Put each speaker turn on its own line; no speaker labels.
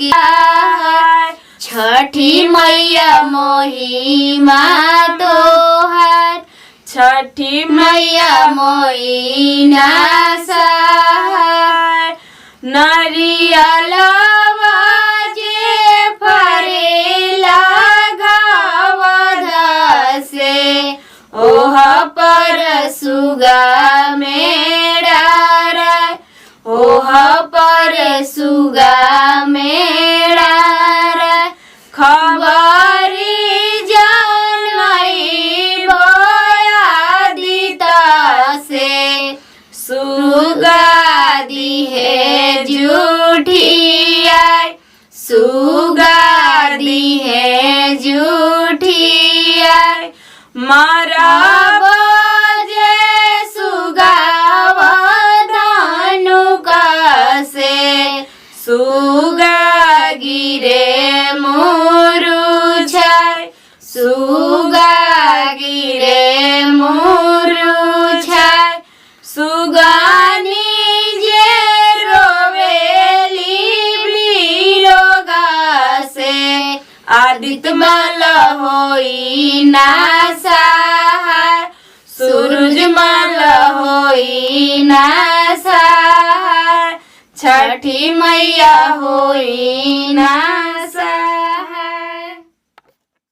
की छठी मैया महिमा तोहार छठी मैया मोइना सहार नरियल बाजे फरेला घावधा से ओह पर सुगा मेरा राय ओह पर सुगा मेरा राय खबरी जनमई बोया दीता से सुगा दी है झूठी आय सुगा दी है झूठी आय मारा बजे सुगाव धनुका से सुगा गिरे मोरू छाय सुगा गिरे मोरू छाय सुगानी जे रोवेली बिरोगा से आदित्य मल होई ना सहार सूरज मल होई ना सहार छठी मैया होई ना सहार।